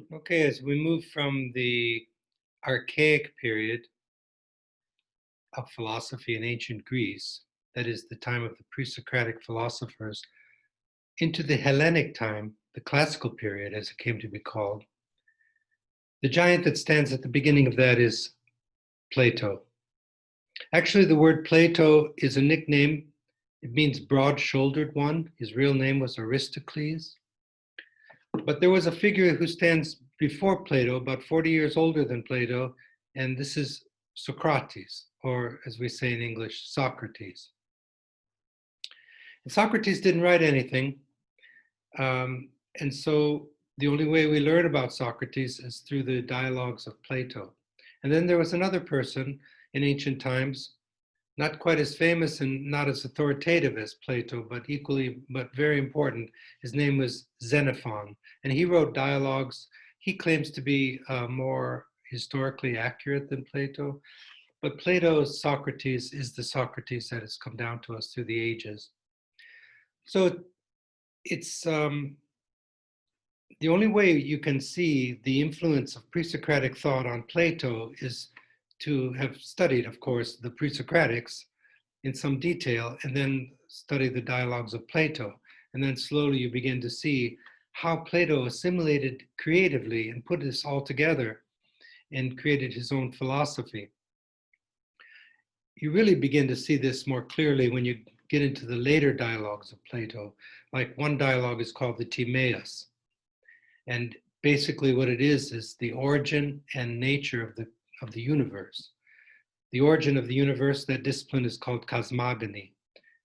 Okay, as we move from the archaic period of philosophy in ancient Greece, that is the time of the pre-Socratic philosophers, into the Hellenic time, the classical period as it came to be called, the giant that stands at the beginning of that is Plato. Actually, the word Plato is a nickname. It means broad-shouldered one. His real name was Aristocles. But there was a figure who stands before Plato, about 40 years older than Plato, and this is Socrates, or as we say in English, Socrates. And Socrates didn't write anything, and so the only way we learn about Socrates is through the dialogues of Plato. And then there was another person in ancient times, not quite as famous and not as authoritative as Plato, but very important. His name was Xenophon, and he wrote dialogues. He claims to be more historically accurate than Plato, but Plato's Socrates is the Socrates that has come down to us through the ages. So it's the only way you can see the influence of pre-Socratic thought on Plato is to have studied, of course, the pre-Socratics in some detail and then study the dialogues of Plato. And then slowly you begin to see how Plato assimilated creatively and put this all together and created his own philosophy. You really begin to see this more clearly when you get into the later dialogues of Plato. Like one dialogue is called the Timaeus. And basically what it is the origin and nature of the universe. The origin of the universe, that discipline is called cosmogony.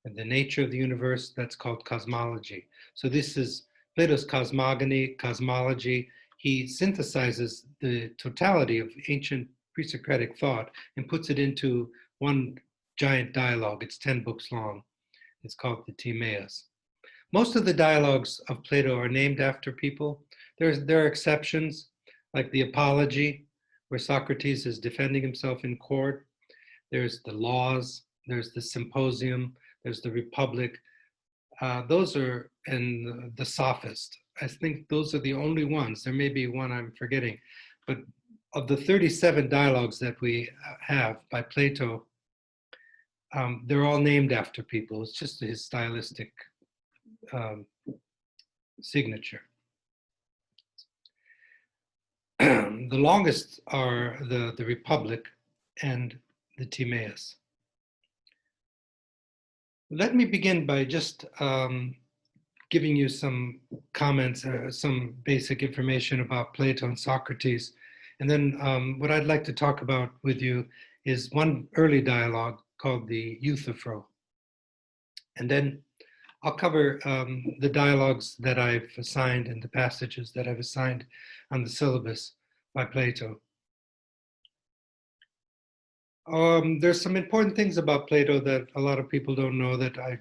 And the nature of the universe, that's called cosmology. So this is Plato's cosmogony, cosmology. He synthesizes the totality of ancient pre-Socratic thought and puts it into one giant dialogue. It's 10 books long. It's called the Timaeus. Most of the dialogues of Plato are named after people. There are exceptions, like the Apology, where Socrates is defending himself in court. There's the Laws, there's the Symposium, there's the Republic. And the Sophist. I think those are the only ones. There may be one I'm forgetting, but of the 37 dialogues that we have by Plato, they're all named after people. It's just his stylistic signature. The longest are the Republic and the Timaeus. Let me begin by just giving you some comments, some basic information about Plato and Socrates. And then what I'd like to talk about with you is one early dialogue called the Euthyphro. And then I'll cover the dialogues that I've assigned and the passages that I've assigned on the syllabus by Plato. There's some important things about Plato that a lot of people don't know that I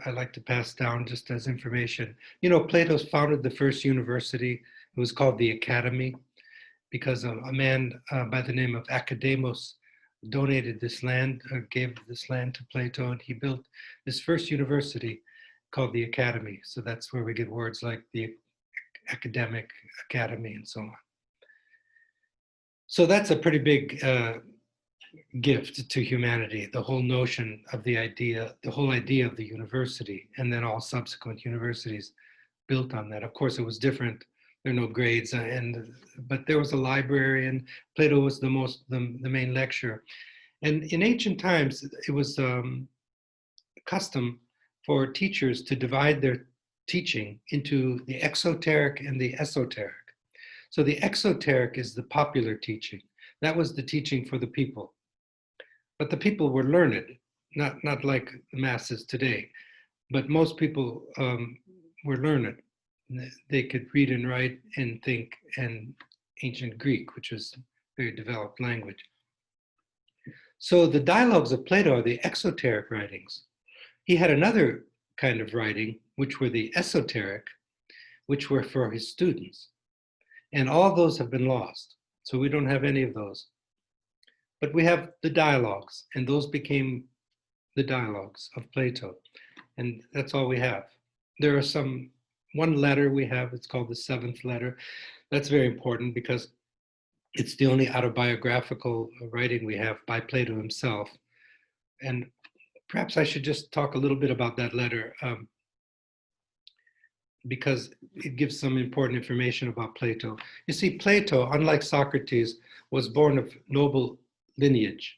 like to pass down just as information. You know, Plato founded the first university. It was called the Academy because a man by the name of Academos donated this land, gave this land to Plato, and he built this first university called the Academy. So that's where we get words like the academic academy and so on. So that's a pretty big gift to humanity, the whole notion of the whole idea of the university, and then all subsequent universities built on that. Of course, it was different. There are no grades, but there was a library, and Plato was the main lecturer. And in ancient times, it was custom for teachers to divide their teaching into the exoteric and the esoteric. So the exoteric is the popular teaching. That was the teaching for the people. But the people were learned, not like the masses today. But most people were learned. They could read and write and think in ancient Greek, which was a very developed language. So the dialogues of Plato are the exoteric writings. He had another kind of writing, which were the esoteric, which were for his students. And all those have been lost. So we don't have any of those. But we have the dialogues, and those became the dialogues of Plato. And that's all we have. There are some one letter we have. It's called the seventh letter. That's very important because it's the only autobiographical writing we have by Plato himself. And perhaps I should just talk a little bit about that letter, because it gives some important information about Plato. You see, Plato, unlike Socrates, was born of noble lineage.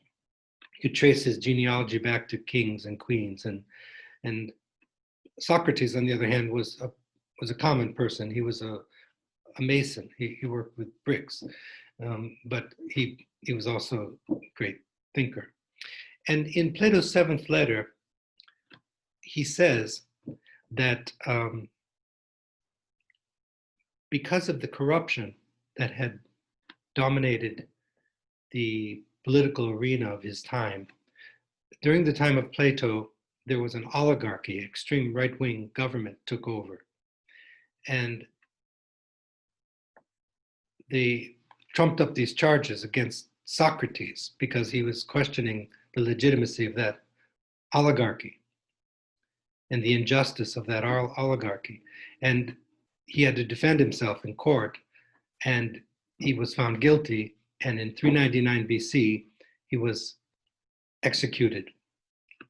You could trace his genealogy back to kings and queens, and Socrates, on the other hand, was a common person. He was a mason. He worked with bricks, but he was also a great thinker. And in Plato's seventh letter, he says that because of the corruption that had dominated the political arena of his time, during the time of Plato, there was an oligarchy, extreme right-wing government took over. And they trumped up these charges against Socrates because he was questioning the legitimacy of that oligarchy and the injustice of that oligarchy. And he had to defend himself in court, and he was found guilty. And in 399 BC, he was executed.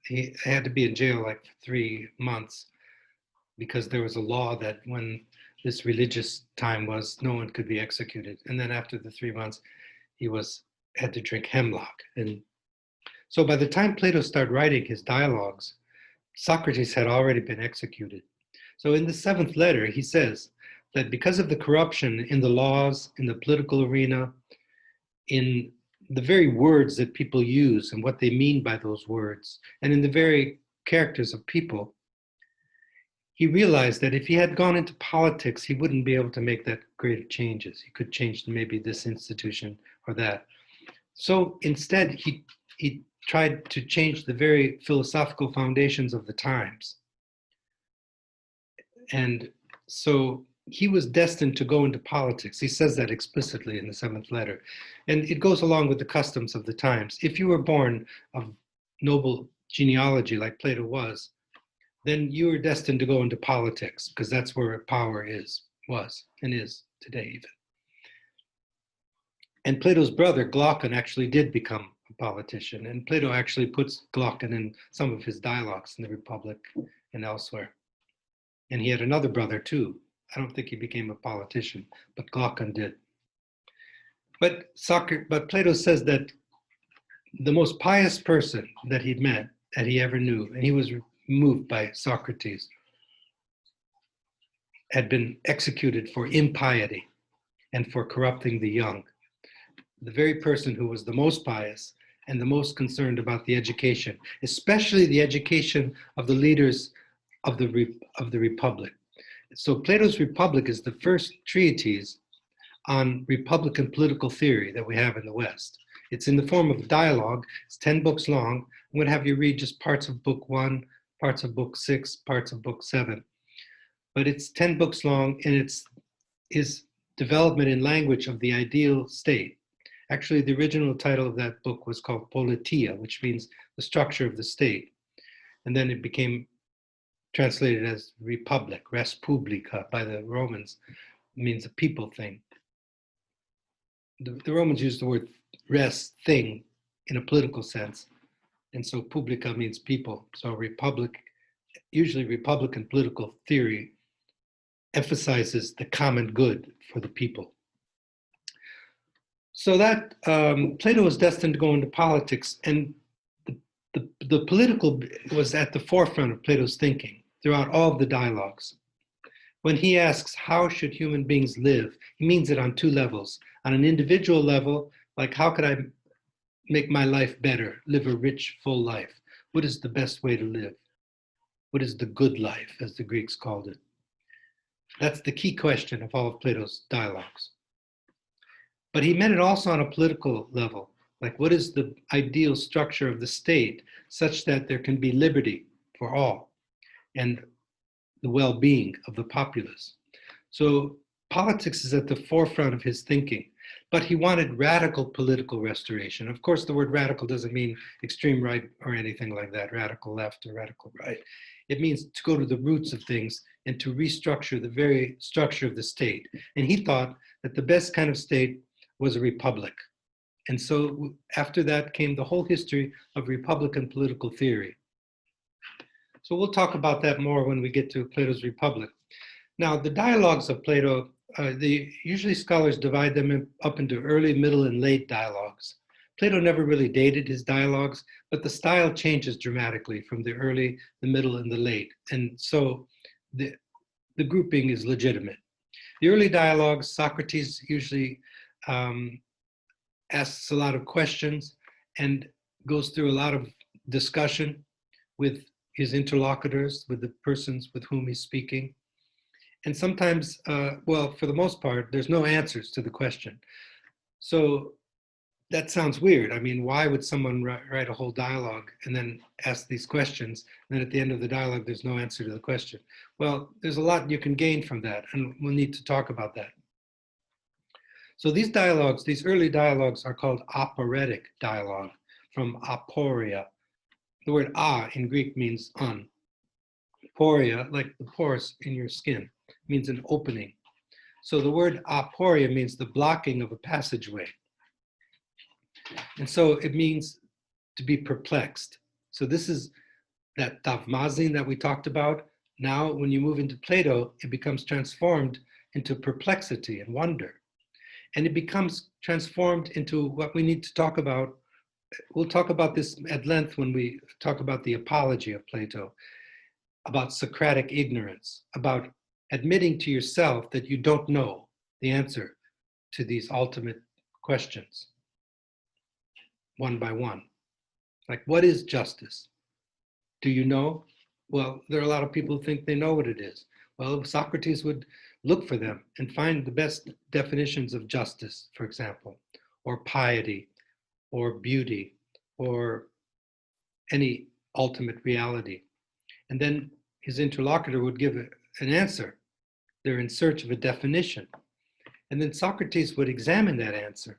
He had to be in jail like for 3 months because there was a law that when this religious time was, no one could be executed. And then after the 3 months, he had to drink hemlock. And so by the time Plato started writing his dialogues, Socrates had already been executed. So in the seventh letter, he says that because of the corruption in the laws, in the political arena, in the very words that people use and what they mean by those words, and in the very characters of people, he realized that if he had gone into politics, he wouldn't be able to make that great changes. He could change maybe this institution or that. So instead, he tried to change the very philosophical foundations of the times. And so he was destined to go into politics. He says that explicitly in the seventh letter. And it goes along with the customs of the times. If you were born of noble genealogy like Plato was, then you were destined to go into politics because that's where power was and is today even. And Plato's brother, Glaucon, actually did become a politician. And Plato actually puts Glaucon in some of his dialogues in the Republic and elsewhere. And he had another brother too. I don't think he became a politician, but Glaucon did. But Plato says that the most pious person that he'd met, that he ever knew, and he was moved by Socrates, had been executed for impiety and for corrupting the young. The very person who was the most pious and the most concerned about the education, especially the education of the leaders of the Republic. So Plato's Republic is the first treatise on Republican political theory that we have in the West. It's in the form of dialogue. It's 10 books long. I'm going to have you read just parts of book 1, parts of book 6, parts of book 7. But it's 10 books long, and it's his development in language of the ideal state. Actually, the original title of that book was called Politia, which means the structure of the state. And then it became translated as republic, res publica, by the Romans. It means a people thing. The Romans used the word res, thing, in a political sense. And so publica means people. So republic, usually Republican political theory, emphasizes the common good for the people. So that Plato was destined to go into politics, and the political was at the forefront of Plato's thinking throughout all of the dialogues. When he asks, how should human beings live? He means it on 2 levels. On an individual level, like how could I make my life better, live a rich, full life? What is the best way to live? What is the good life, as the Greeks called it? That's the key question of all of Plato's dialogues. But he meant it also on a political level. Like, what is the ideal structure of the state such that there can be liberty for all and the well-being of the populace? So politics is at the forefront of his thinking, but he wanted radical political restoration. Of course, the word radical doesn't mean extreme right or anything like that, radical left or radical right. It means to go to the roots of things and to restructure the very structure of the state. And he thought that the best kind of state was a republic. And so after that came the whole history of Republican political theory. So we'll talk about that more when we get to Plato's Republic. Now, the dialogues of Plato, usually scholars divide them up into early, middle, and late dialogues. Plato never really dated his dialogues, but the style changes dramatically from the early, the middle, and the late. And so the grouping is legitimate. The early dialogues, Socrates usually asks a lot of questions and goes through a lot of discussion with his interlocutors, with the persons with whom he's speaking. And sometimes, well, for the most part, there's no answers to the question. So that sounds weird. I mean, why would someone write a whole dialogue and then ask these questions, and then at the end of the dialogue, there's no answer to the question? Well, there's a lot you can gain from that, and we'll need to talk about that. So these dialogues, these early dialogues are called aporetic dialogue, from aporia. The word a in Greek means on. Poria, like the pores in your skin, means an opening. So the word aporia means the blocking of a passageway. And so it means to be perplexed. So this is that tavmazin that we talked about. Now, when you move into Plato, it becomes transformed into perplexity and wonder. And it becomes transformed into what we need to talk about. We'll talk about this at length when we talk about the apology of Plato, about Socratic ignorance, about admitting to yourself that you don't know the answer to these ultimate questions, one by one. Like, what is justice? Do you know? Well, there are a lot of people who think they know what it is. Well, Socrates would look for them and find the best definitions of justice, for example, or piety, or beauty, or any ultimate reality. And then his interlocutor would give an answer. They're in search of a definition. And then Socrates would examine that answer.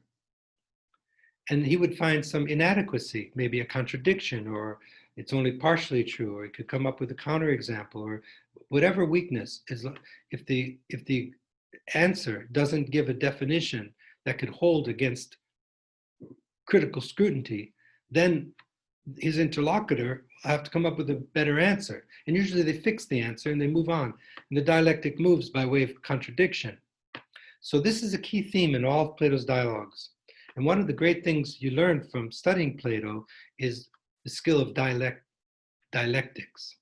And he would find some inadequacy, maybe a contradiction, or it's only partially true, or he could come up with a counterexample, or whatever weakness is. If the answer doesn't give a definition that could hold against critical scrutiny, then his interlocutor will have to come up with a better answer. And usually they fix the answer and they move on. And the dialectic moves by way of contradiction. So this is a key theme in all of Plato's dialogues. And one of the great things you learn from studying Plato is the skill of dialectics.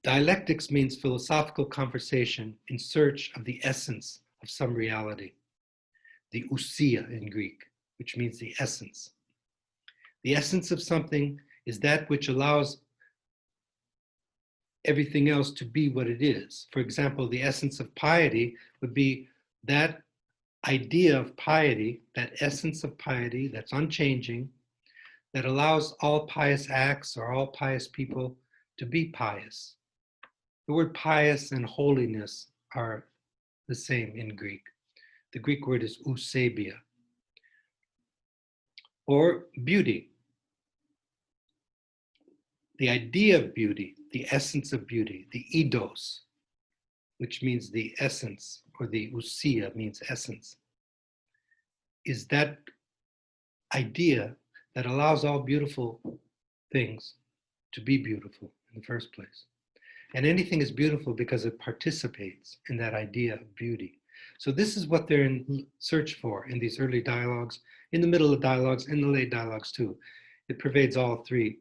Dialectics means philosophical conversation in search of the essence of some reality, the ousia in Greek, which means the essence. The essence of something is that which allows everything else to be what it is. For example, the essence of piety would be that idea of piety, that essence of piety that's unchanging, that allows all pious acts or all pious people to be pious. The word pious and holiness are the same in Greek. The Greek word is eusebia. Or beauty. The idea of beauty, the essence of beauty, the eidos, which means the essence, or the ousia means essence, is that idea that allows all beautiful things to be beautiful in the first place. And anything is beautiful because it participates in that idea of beauty. So this is what they're in search for in these early dialogues, in the middle of dialogues, in the late dialogues too. It pervades all three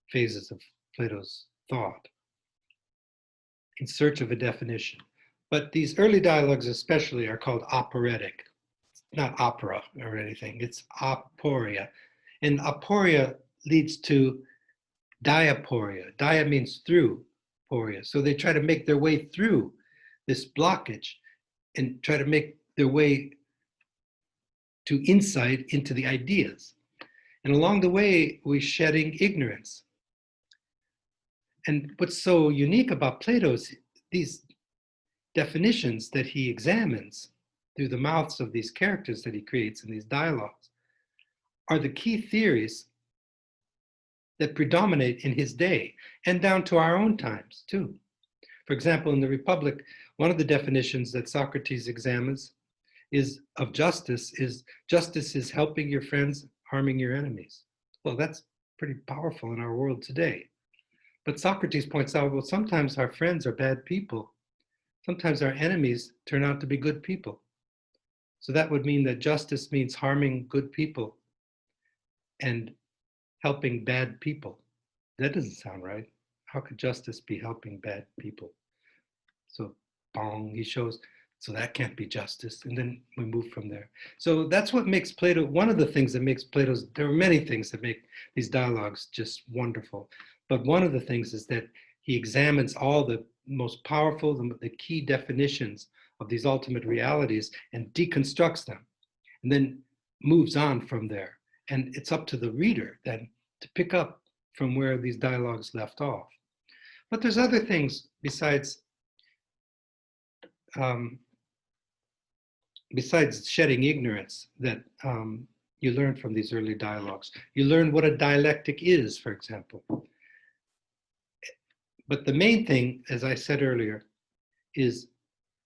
phases of Plato's thought, in search of a definition. But these early dialogues especially are called aporetic. It's not opera or anything, it's aporia. And aporia leads to diaporia. Dia means through, poria. So they try to make their way through this blockage and try to make their way to insight into the ideas. And along the way, we're shedding ignorance. And what's so unique about Plato is these definitions that he examines through the mouths of these characters that he creates in these dialogues are the key theories that predominate in his day and down to our own times too. For example, in the Republic, one of the definitions that Socrates examines is of justice is helping your friends, harming your enemies. Well, that's pretty powerful in our world today. But Socrates points out, well, sometimes our friends are bad people. Sometimes our enemies turn out to be good people. So that would mean that justice means harming good people and helping bad people. That doesn't sound right. How could justice be helping bad people? So bong, he shows, so that can't be justice. And then we move from there. So that's what makes Plato, one of the things that makes Plato's, there are many things that make these dialogues just wonderful. But one of the things is that he examines all the most powerful, the key definitions of these ultimate realities and deconstructs them, and then moves on from there. And it's up to the reader then to pick up from where these dialogues left off. But there's other things besides shedding ignorance that you learn from these early dialogues. You learn what a dialectic is, for example. But the main thing, as I said earlier, is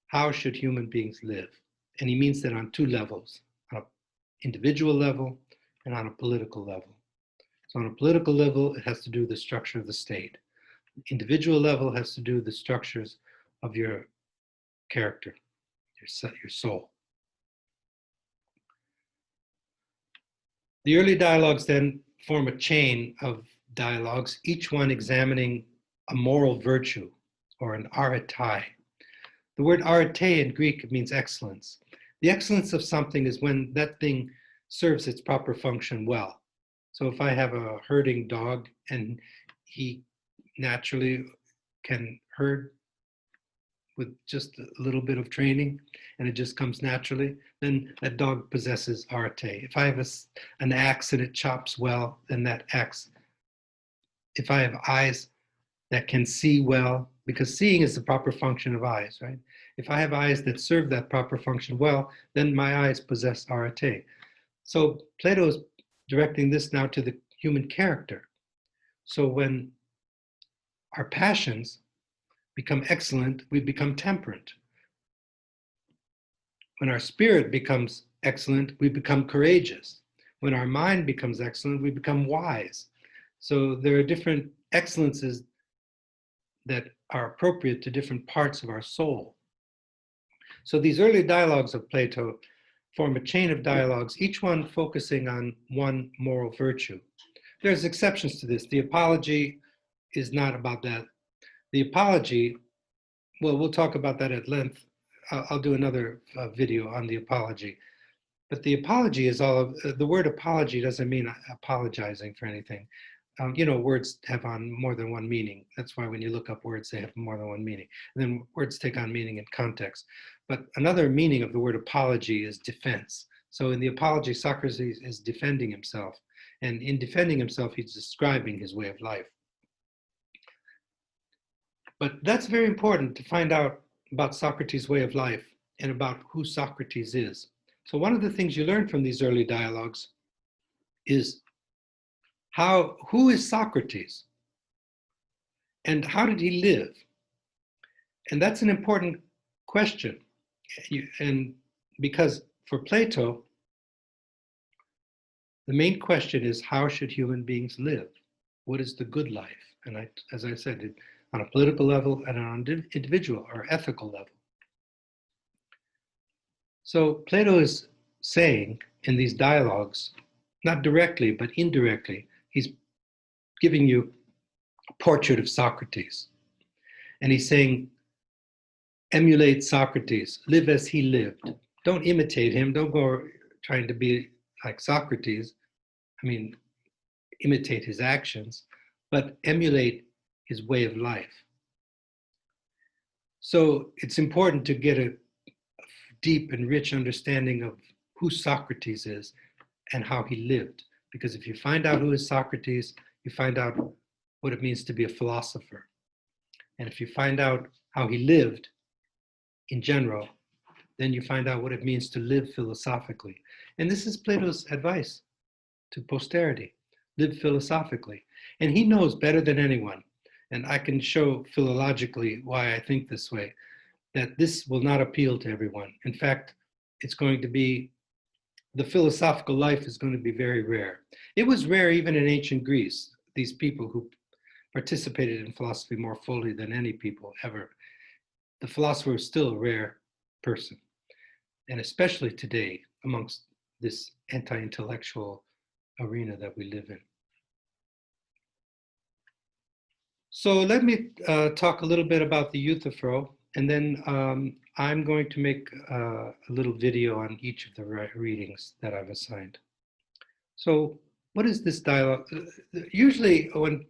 how should human beings live? And he means that on two levels, on an individual level and on a political level. So on a political level, it has to do with the structure of the state. Individual level has to do with the structures of your character, your soul. The early dialogues then form a chain of dialogues, each one examining a moral virtue or an arete. The word arete in Greek means excellence. The excellence of something is when that thing serves its proper function well. So if I have a herding dog and he naturally can herd with just a little bit of training and it just comes naturally, then that dog possesses arete. If I have an axe and it chops well, then that axe, if I have eyes that can see well, because seeing is the proper function of eyes, right? If I have eyes that serve that proper function well, then my eyes possess arete. So Plato is directing this now to the human character. So when our passions become excellent, we become temperate. When our spirit becomes excellent, we become courageous. When our mind becomes excellent, we become wise. So there are different excellences that are appropriate to different parts of our soul. So these early dialogues of Plato form a chain of dialogues, each one focusing on one moral virtue. There's exceptions to this. The Apology is not about that. The Apology, well, we'll talk about that at length. I'll do another video on the Apology. But the Apology is all of, the word apology doesn't mean apologizing for anything. You know, words have on more than one meaning. That's why when you look up words, they have more than one meaning. And then words take on meaning in context. But another meaning of the word apology is defense. So in the Apology, Socrates is defending himself. And in defending himself, he's describing his way of life. But that's very important to find out about Socrates' way of life and about who Socrates is. So one of the things you learn from these early dialogues is who is Socrates? And how did he live? And that's an important question. And because for Plato, the main question is, how should human beings live? What is the good life? And as I said, on a political level and on an individual or ethical level. So Plato is saying in these dialogues, not directly, but indirectly, he's giving you a portrait of Socrates. And he's saying, emulate Socrates, live as he lived. Don't imitate him, don't go trying to be like Socrates. I mean, imitate his actions, but emulate his way of life. So it's important to get a deep and rich understanding of who Socrates is and how he lived. Because if you find out who is Socrates, you find out what it means to be a philosopher. And if you find out how he lived in general, then you find out what it means to live philosophically. And this is Plato's advice to posterity: live philosophically. And he knows better than anyone, and I can show philologically why I think this way, that this will not appeal to everyone. In fact, it's going to be, the philosophical life is going to be very rare. It was rare even in ancient Greece, these people who participated in philosophy more fully than any people ever. The philosopher is still a rare person, and especially today amongst this anti-intellectual arena that we live in. So let me talk a little bit about the Euthyphro, and then I'm going to make a little video on each of the readings that I've assigned. So what is this dialogue? Usually when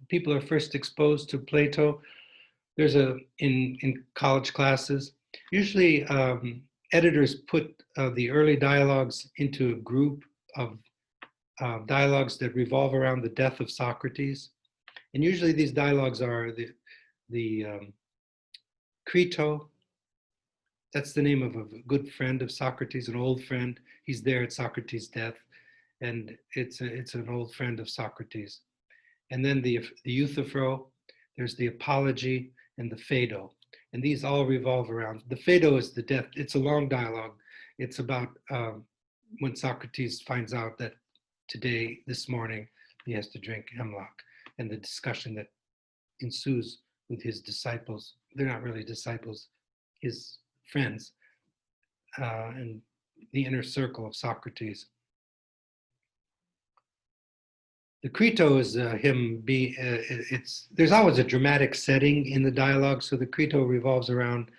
people are first exposed to Plato, there's in college classes, usually editors put the early dialogues into a group of dialogues that revolve around the death of Socrates. And usually these dialogues are the Crito, that's the name of a good friend of Socrates, an old friend. He's there at Socrates' death, and it's an old friend of Socrates. And then the Euthyphro, there's the Apology, and the Phaedo. And these all revolve around, the Phaedo is the death, it's a long dialogue. It's about when Socrates finds out that today, this morning, he has to drink hemlock, and the discussion that ensues with his disciples. They're not really disciples, his friends, and the inner circle of Socrates. The Crito is him be. There's always a dramatic setting in the dialogue. So the Crito revolves around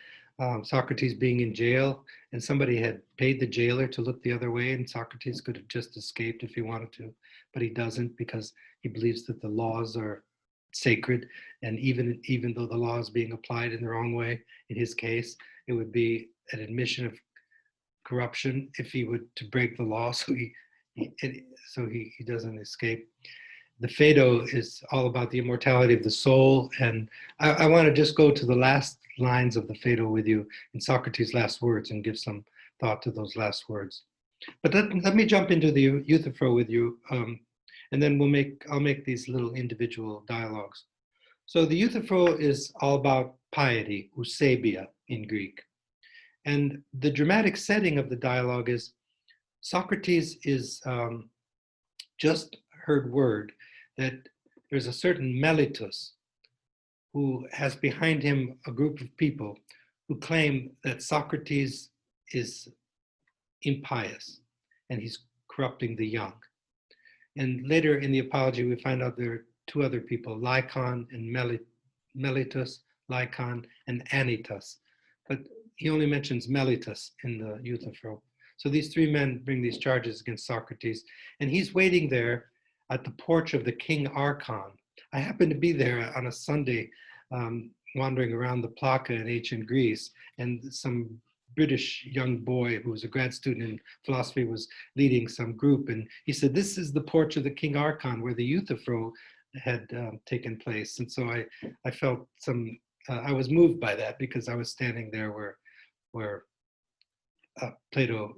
Socrates being in jail, and somebody had paid the jailer to look the other way, and Socrates could have just escaped if he wanted to, but he doesn't because he believes that the laws are sacred, and even though the law is being applied in the wrong way, in his case, it would be an admission of corruption if he would to break the law, so he doesn't escape. The Phaedo is all about the immortality of the soul, and I want to just go to the last lines of the Phaedo with you in Socrates' last words and give some thought to those last words. But let me jump into the Euthyphro with you, and then I'll make these little individual dialogues. So the Euthyphro is all about piety, eusebia in Greek. And the dramatic setting of the dialogue is Socrates is just heard word that there's a certain Melitus who has behind him a group of people who claim that Socrates is impious and he's corrupting the young. And later in the Apology, we find out there are two other people, Lycon and Melitus, Lycon and Anytus. But he only mentions Melitus in the Euthyphro. So these three men bring these charges against Socrates, and he's waiting there at the porch of the King Archon. I happened to be there on a Sunday, wandering around the Plaka in ancient Greece, and some British young boy who was a grad student in philosophy was leading some group, and he said, "This is the porch of the King Archon where the Euthyphro had taken place." And so I felt some, I was moved by that because I was standing there where Plato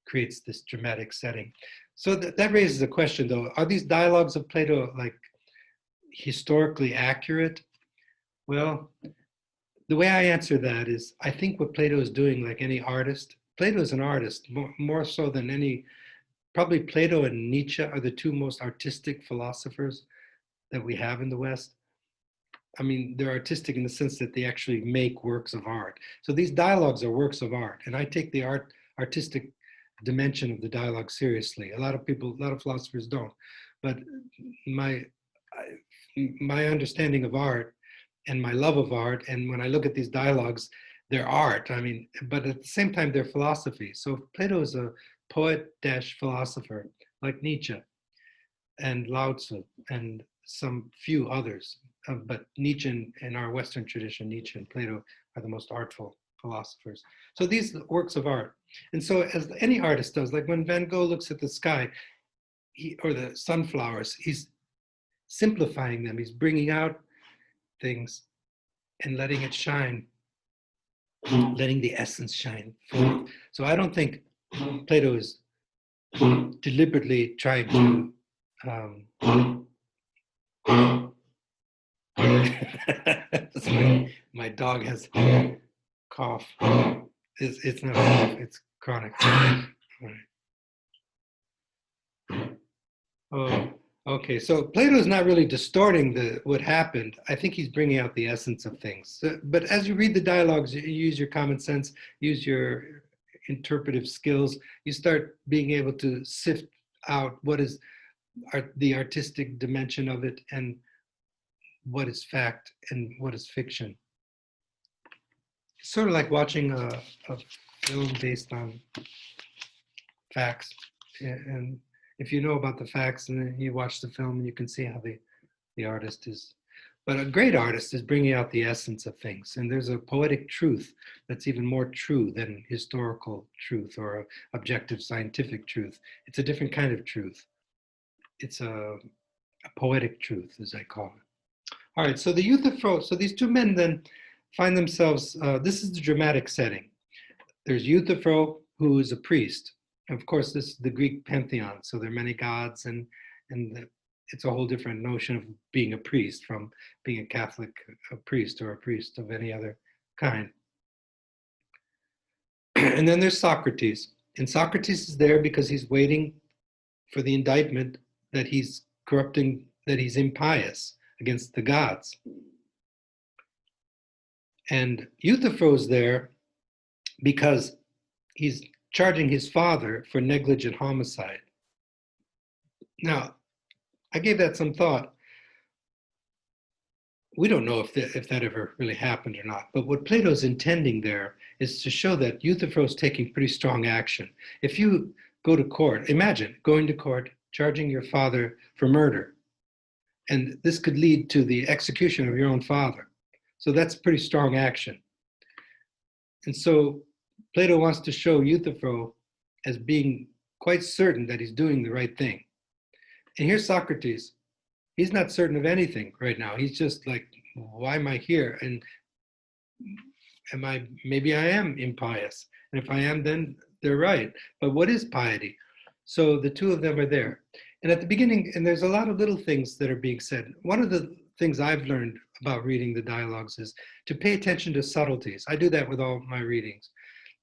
creates this dramatic setting. So that raises a question, though. Are these dialogues of Plato like historically accurate? Well, the way I answer that is I think what Plato is doing, like any artist, Plato is an artist, more so than any, probably Plato and Nietzsche are the two most artistic philosophers that we have in the West. I mean, they're artistic in the sense that they actually make works of art. So these dialogues are works of art, and I take the artistic dimension of the dialogue seriously. A lot of philosophers don't. But my understanding of art and my love of art, and when I look at these dialogues, they're art. I mean, but at the same time, they're philosophy. So Plato is a poet-philosopher like Nietzsche and Lao Tzu and some few others. But Nietzsche in our Western tradition, Nietzsche and Plato are the most artful philosophers. So these works of art. And so as any artist does, like when Van Gogh looks at the sky or the sunflowers, he's simplifying them. He's bringing out things and letting it shine letting the essence shine forth. So I don't think Plato is deliberately trying to my dog has cough. It's not a cough, it's chronic. Oh, okay. So Plato is not really distorting what happened. I think he's bringing out the essence of things. But as you read the dialogues, you use your common sense, use your interpretive skills, you start being able to sift out what is the artistic dimension of it and what is fact and what is fiction. It's sort of like watching a film based on facts. And if you know about the facts and then you watch the film, you can see how the artist is. But a great artist is bringing out the essence of things. And there's a poetic truth that's even more true than historical truth or objective scientific truth. It's a different kind of truth. It's a poetic truth, as I call it. All right, so the Euthyphro, so these two men then find themselves, this is the dramatic setting. There's Euthyphro, who is a priest. Of course, this is the Greek pantheon, so there are many gods, and it's a whole different notion of being a priest from being a Catholic priest or a priest of any other kind. And then there's Socrates. And Socrates is there because he's waiting for the indictment that he's corrupting, that he's impious against the gods. And Euthyphro is there because he's charging his father for negligent homicide. Now, I gave that some thought. We don't know if that ever really happened or not, but what Plato's intending there is to show that Euthyphro is taking pretty strong action. If you go to court, imagine going to court, charging your father for murder, and this could lead to the execution of your own father. So that's pretty strong action. And so Plato wants to show Euthyphro as being quite certain that he's doing the right thing. And here's Socrates. He's not certain of anything right now. He's just like, why am I here? And maybe I am impious. And if I am, then they're right. But what is piety? So the two of them are there. And at the beginning, and there's a lot of little things that are being said. One of the things I've learned about reading the dialogues is to pay attention to subtleties. I do that with all my readings,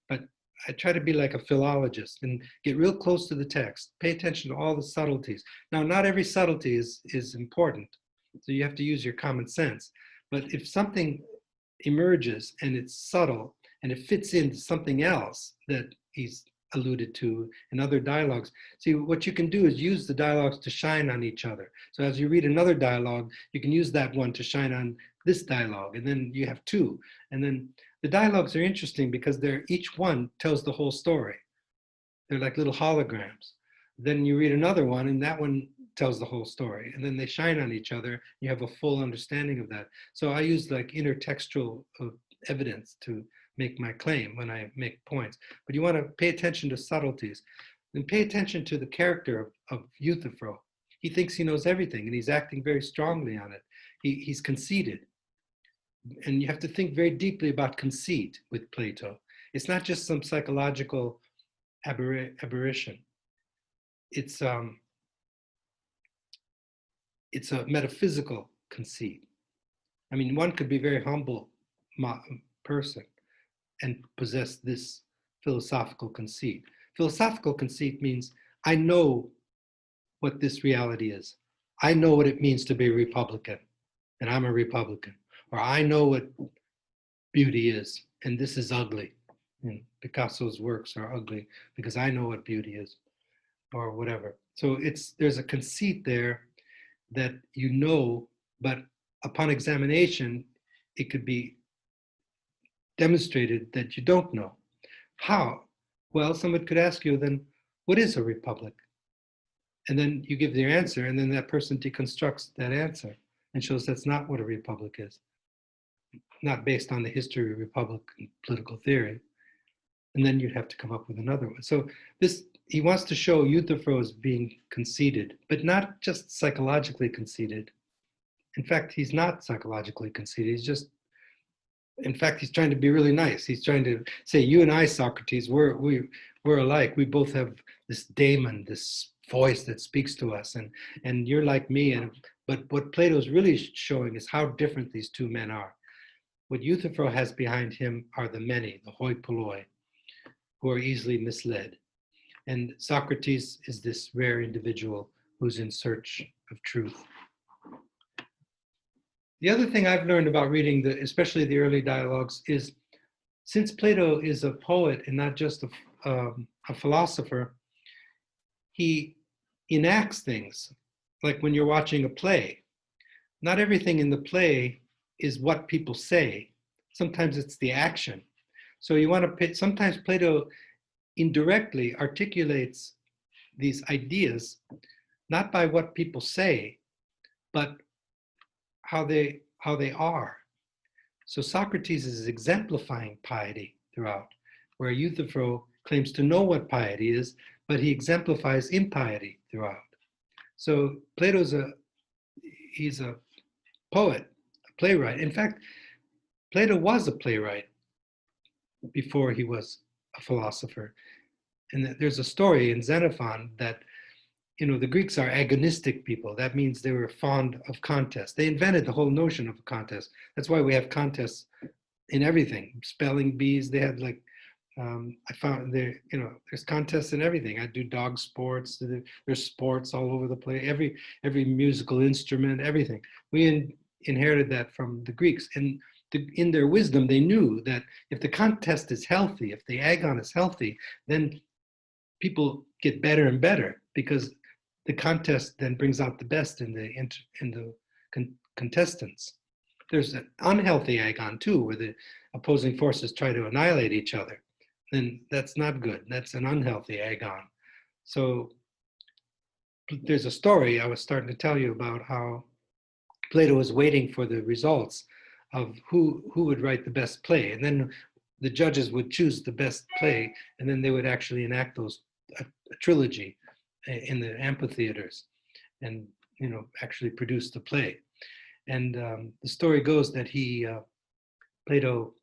but I try to be like a philologist and get real close to the text, pay attention to all the subtleties. Now, not every subtlety is important, so you have to use your common sense. But if something emerges and it's subtle and it fits into something else that he's alluded to in other dialogues, see, what you can do is use the dialogues to shine on each other. So as you read another dialogue, you can use that one to shine on this dialogue, and then you have two. And then the dialogues are interesting because each one tells the whole story. They're like little holograms. Then you read another one, and that one tells the whole story. And then they shine on each other. You have a full understanding of that. So I use like intertextual evidence to make my claim when I make points. But you want to pay attention to subtleties and pay attention to the character of Euthyphro. He thinks he knows everything, and he's acting very strongly on it. He's conceited. And you have to think very deeply about conceit with Plato. It's not just some psychological aberration. It's a metaphysical conceit. I mean, one could be a very humble person and possess this philosophical conceit. Philosophical conceit means I know what this reality is. I know what it means to be a Republican, and I'm a Republican. Or I know what beauty is, and this is ugly. And Picasso's works are ugly because I know what beauty is, or whatever. So there's a conceit there that you know, but upon examination, it could be demonstrated that you don't know. How? Well, someone could ask you then, what is a republic? And then you give their answer, and then that person deconstructs that answer and shows that's not what a republic is. Not based on the history of Republican political theory. And then you'd have to come up with another one. So he wants to show Euthyphro as being conceited, but not just psychologically conceited. In fact, he's not psychologically conceited. He's just in fact, he's trying to be really nice. He's trying to say, you and I, Socrates, we're alike. We both have this daemon, this voice that speaks to us, and you're like me. And but what Plato's really showing is how different these two men are. What Euthyphro has behind him are the many, the hoi polloi, who are easily misled. And Socrates is this rare individual who's in search of truth. The other thing I've learned about reading, especially the early dialogues, is since Plato is a poet and not just a philosopher, he enacts things. Like when you're watching a play, not everything in the play is what people say. Sometimes it's the action. So you want to, sometimes Plato indirectly articulates these ideas, not by what people say, but how they are. So Socrates is exemplifying piety throughout, where Euthyphro claims to know what piety is, but he exemplifies impiety throughout. So he's a poet, a playwright. In fact, Plato was a playwright before he was a philosopher. And there's a story in Xenophon that, the Greeks are agonistic people. That means they were fond of contests. They invented the whole notion of a contest. That's why we have contests in everything. Spelling bees, they had like, I found there, there's contests in everything. I do dog sports. There's sports all over the place. Every musical instrument, everything. We inherited that from the Greeks. And in their wisdom, they knew that if the contest is healthy, if the agon is healthy, then people get better and better, because the contest then brings out the best in the contestants. There's an unhealthy agon too, where the opposing forces try to annihilate each other. Then that's not good. That's an unhealthy agon. So there's a story I was starting to tell you about how Plato was waiting for the results of who would write the best play, and then the judges would choose the best play, and then they would actually enact a trilogy in the amphitheaters, and actually produce the play. And the story goes that Plato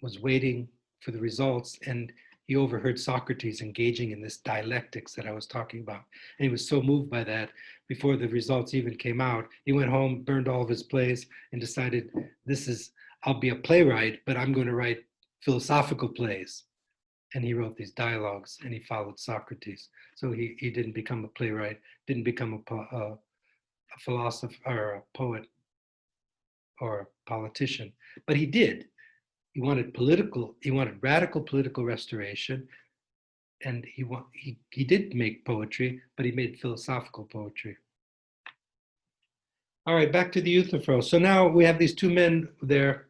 was waiting for the results, and he overheard Socrates engaging in this dialectics that I was talking about. And he was so moved by that, before the results even came out, he went home, burned all of his plays, and decided, I'll be a playwright, but I'm going to write philosophical plays. And he wrote these dialogues, and he followed Socrates. So he didn't become a playwright, didn't become a philosopher or a poet or a politician, but he did. He wanted radical political restoration, and he did make poetry, but he made philosophical poetry. All right, back to the Euthyphro. So now we have these two men there.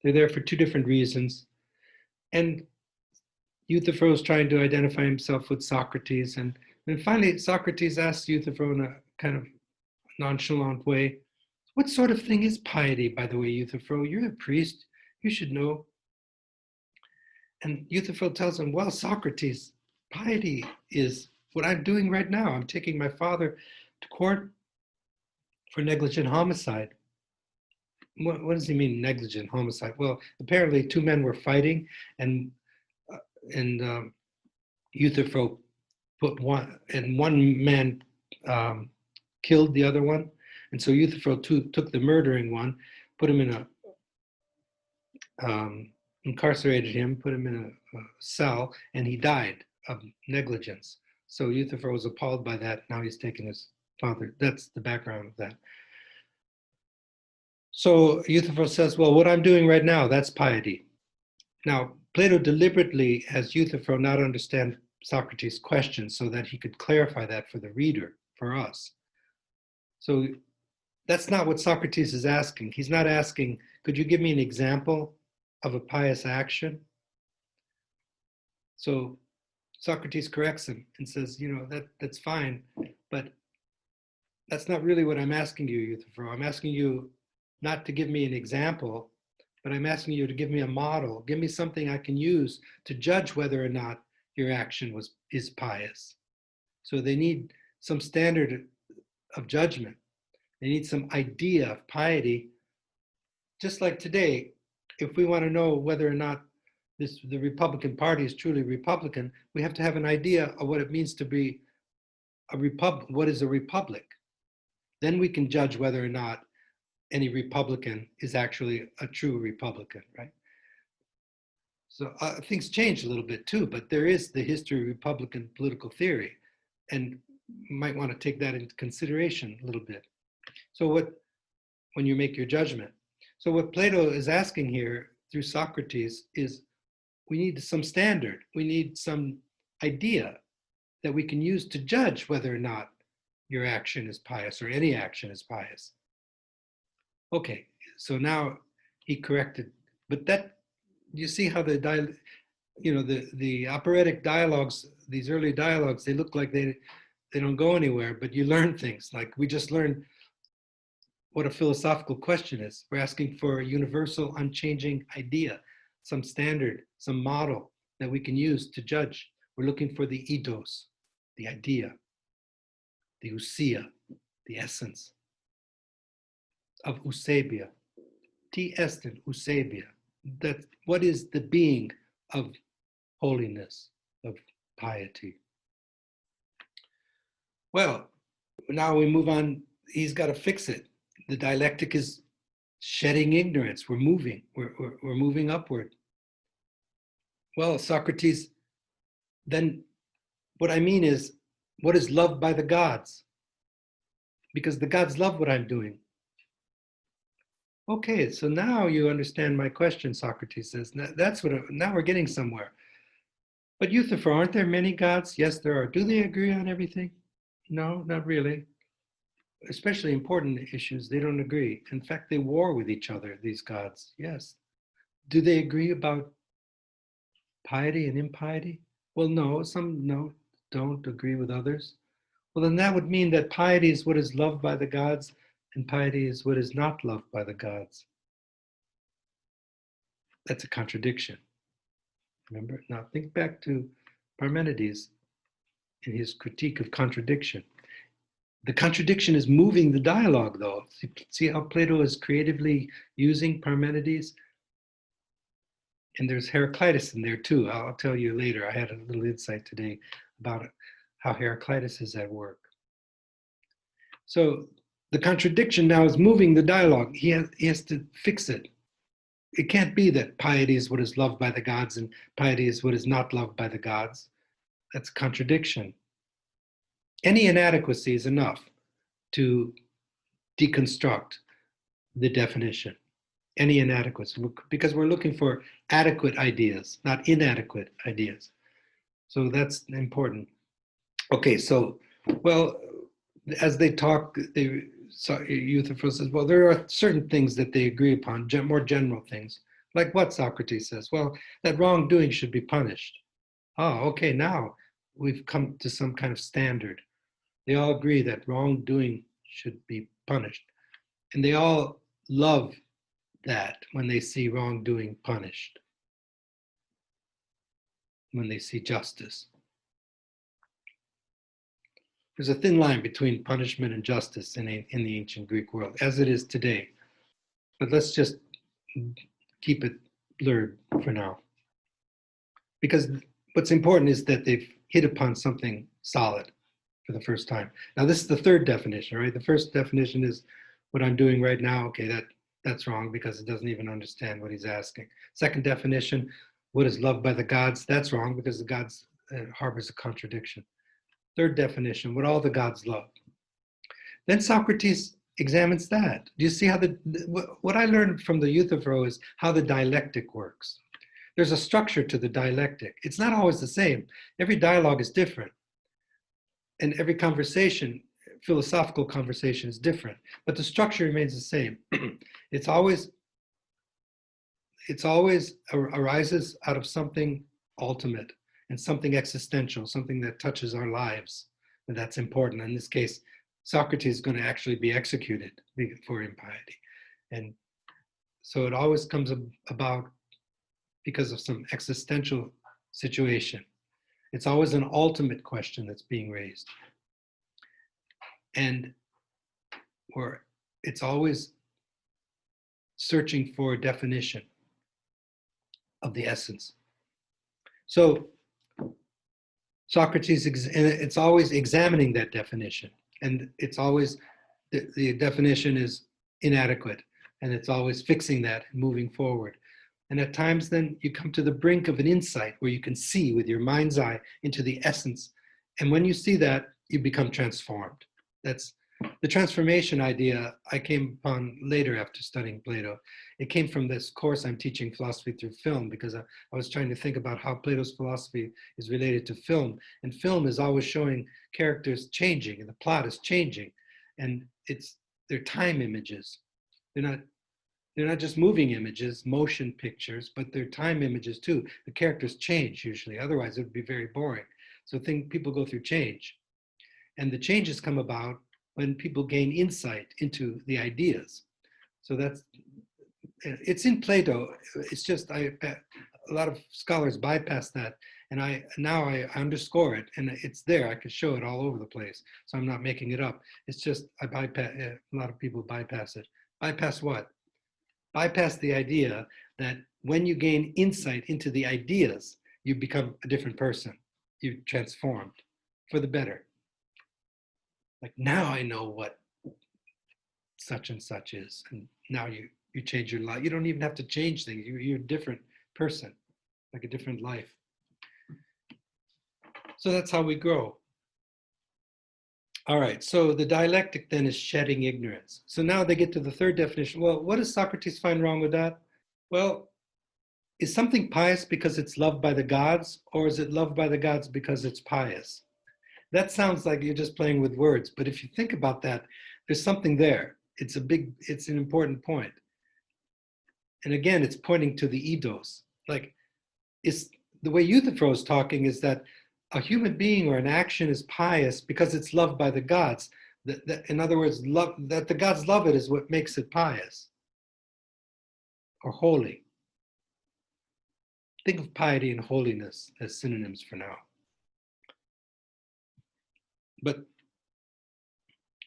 They're there for two different reasons. And Euthyphro is trying to identify himself with Socrates. And then finally, Socrates asks Euthyphro in a kind of nonchalant way, what sort of thing is piety, by the way, Euthyphro? You're a priest. You should know. And Euthyphro tells him, well, Socrates, piety is what I'm doing right now. I'm taking my father to court for negligent homicide. What does he mean, negligent homicide? Well, apparently two men were fighting, and Euthyphro put one man killed the other one, and so Euthyphro took the murdering one, put him in incarcerated him, put him in a cell, and he died of negligence. So Euthyphro was appalled by that. Now he's taken his father. That's the background of that. So Euthyphro says, well, what I'm doing right now, that's piety. Now, Plato deliberately has Euthyphro not understand Socrates' question so that he could clarify that for the reader, for us. So that's not what Socrates is asking. He's not asking, could you give me an example of a pious action? So Socrates corrects him and says, that's fine, but that's not really what I'm asking you, Euthyphro. I'm asking you not to give me an example, but I'm asking you to give me a model. Give me something I can use to judge whether or not your action is pious. So they need some standard of judgment. They need some idea of piety just like today, if we want to know whether or not the Republican Party is truly Republican, we have to have an idea of what it means to be a republic. What is a republic? Then we can judge whether or not any Republican is actually a true Republican, right? So things change a little bit too, but there is the history of Republican political theory, and you might want to take that into consideration a little bit. So when you make your judgment. So what Plato is asking here through Socrates is, we need some standard. We need some idea that we can use to judge whether or not your action is pious or any action is pious. Okay, so now he corrected, but that, you see how the operatic dialogues, these early dialogues, they look like they don't go anywhere, but you learn things. Like we just learned what a philosophical question is. We're asking for a universal, unchanging idea, some standard, some model that we can use to judge. We're looking for the eidos, the idea, the ousia, the essence of eusebia. T estin eusebia. That what is the being of holiness, of piety. Well, now we move on. He's got to fix it. The dialectic is shedding ignorance. We're moving. We're moving upward. Well, Socrates, then what I mean is, what is loved by the gods? Because the gods love what I'm doing. Okay, so now you understand my question, Socrates says. Now we're getting somewhere. But Euthyphro, aren't there many gods? Yes, there are. Do they agree on everything? No, not really. Especially important issues, they don't agree. In fact, they war with each other, these gods. Yes. Do they agree about piety and impiety? Well, no, some don't agree with others. Well, then that would mean that piety is what is loved by the gods, and piety is what is not loved by the gods. That's a contradiction. Remember? Now think back to Parmenides in his critique of contradiction. The contradiction is moving the dialogue, though. See how Plato is creatively using Parmenides? And there's Heraclitus in there too. I'll tell you later. I had a little insight today about how Heraclitus is at work. So the contradiction now is moving the dialogue. He has to fix it. It can't be that piety is what is loved by the gods and piety is what is not loved by the gods. That's a contradiction. Any inadequacy is enough to deconstruct the definition. Any inadequacy, because we're looking for adequate ideas, not inadequate ideas. So that's important. Okay, so, well, as they talk, Euthyphro says, well, there are certain things that they agree upon, more general things. Like what Socrates says? Well, that wrongdoing should be punished. Oh, okay, now we've come to some kind of standard. They all agree that wrongdoing should be punished. And they all love that when they see wrongdoing punished, when they see justice. There's a thin line between punishment and justice in the ancient Greek world, as it is today. But let's just keep it blurred for now. Because what's important is that they've hit upon something solid for the first time. Now, this is the third definition, right? The first definition is what I'm doing right now. Okay, that's wrong because it doesn't even understand what he's asking. Second definition, what is loved by the gods? That's wrong because the gods harbors a contradiction. Third definition, what all the gods love. Then Socrates examines that. Do you see how what I learned from the Euthyphro is how the dialectic works. There's a structure to the dialectic. It's not always the same. Every dialogue is different. And every conversation, philosophical conversation, is different, but the structure remains the same. It's always arises out of something ultimate and something existential, something that touches our lives, and that's important. In this case, Socrates is going to actually be executed for impiety. And so it always comes about because of some existential situation. It's always an ultimate question that's being raised. And or it's always searching for a definition of the essence. So Socrates, and it's always examining that definition, and it's always, the definition is inadequate, and it's always fixing that and moving forward. And at times then you come to the brink of an insight where you can see with your mind's eye into the essence. And when you see that, you become transformed. That's the transformation idea I came upon later after studying Plato. It came from this course I'm teaching, Philosophy Through Film, because I was trying to think about how Plato's philosophy is related to film. And film is always showing characters changing, and the plot is changing. And they're time images. They're not just moving images, motion pictures, but they're time images too. The characters change usually, otherwise it would be very boring. So people go through change. And the changes come about when people gain insight into the ideas. So it's in Plato. It's just, a lot of scholars bypass that. And now I underscore it, and it's there. I could show it all over the place. So I'm not making it up. It's just, a lot of people bypass it. Bypass what? Bypass the idea that when you gain insight into the ideas, you become a different person. You're transformed for the better. Like, now I know what such and such is, and now you change your life. You don't even have to change things. You're a different person, like a different life. So that's how we grow. All right, so the dialectic then is shedding ignorance. So now they get to the third definition. Well, what does Socrates find wrong with that? Well, is something pious because it's loved by the gods, or is it loved by the gods because it's pious? That sounds like you're just playing with words, but if you think about that, there's something there. It's an important point. And again, it's pointing to the eidos. Like, the way Euthyphro is talking is that a human being or an action is pious because it's loved by the gods. In other words, that the gods love it is what makes it pious or holy. Think of piety and holiness as synonyms for now. But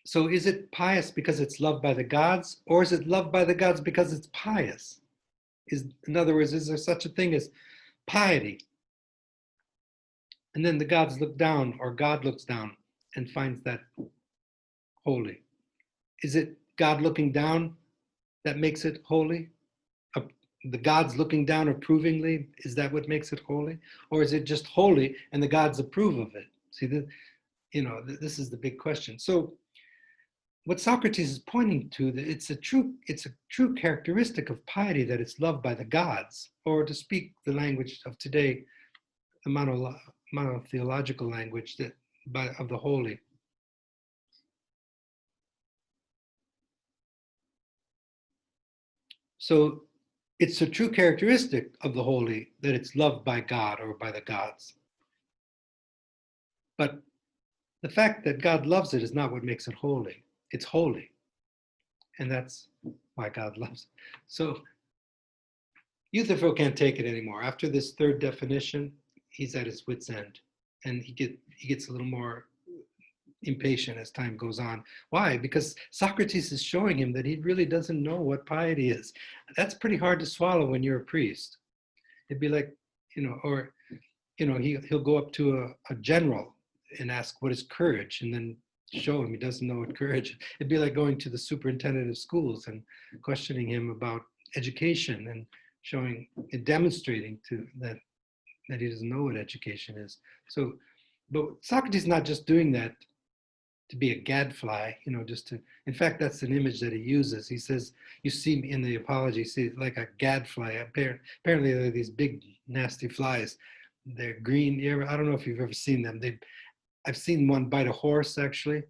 so is it pious because it's loved by the gods, or is it loved by the gods because it's pious? In other words, is there such a thing as piety? And then the gods look down, or God looks down and finds that holy. Is it God looking down that makes it holy? The gods looking down approvingly, is that what makes it holy? Or is it just holy and the gods approve of it? See, this is the big question. So what Socrates is pointing to, that it's a true characteristic of piety that it's loved by the gods, or to speak the language of today, the monotheological language of the holy. So it's a true characteristic of the holy that it's loved by God or by the gods. But the fact that God loves it is not what makes it holy. It's holy. And that's why God loves it. So Euthyphro can't take it anymore. After this third definition, he's at his wit's end. And he gets a little more impatient as time goes on. Why? Because Socrates is showing him that he really doesn't know what piety is. That's pretty hard to swallow when you're a priest. It'd be like, he'll go up to a general and ask what is courage, and then show him he doesn't know what courage. It'd be like going to the superintendent of schools and questioning him about education and showing and demonstrating to that he doesn't know what education is. So, but Socrates is not just doing that to be a gadfly, just to, in fact, that's an image that he uses. He says, you see me in the Apology, see like a gadfly. Apparently there are these big, nasty flies. They're green. I don't know if you've ever seen them. I've seen one bite a horse actually,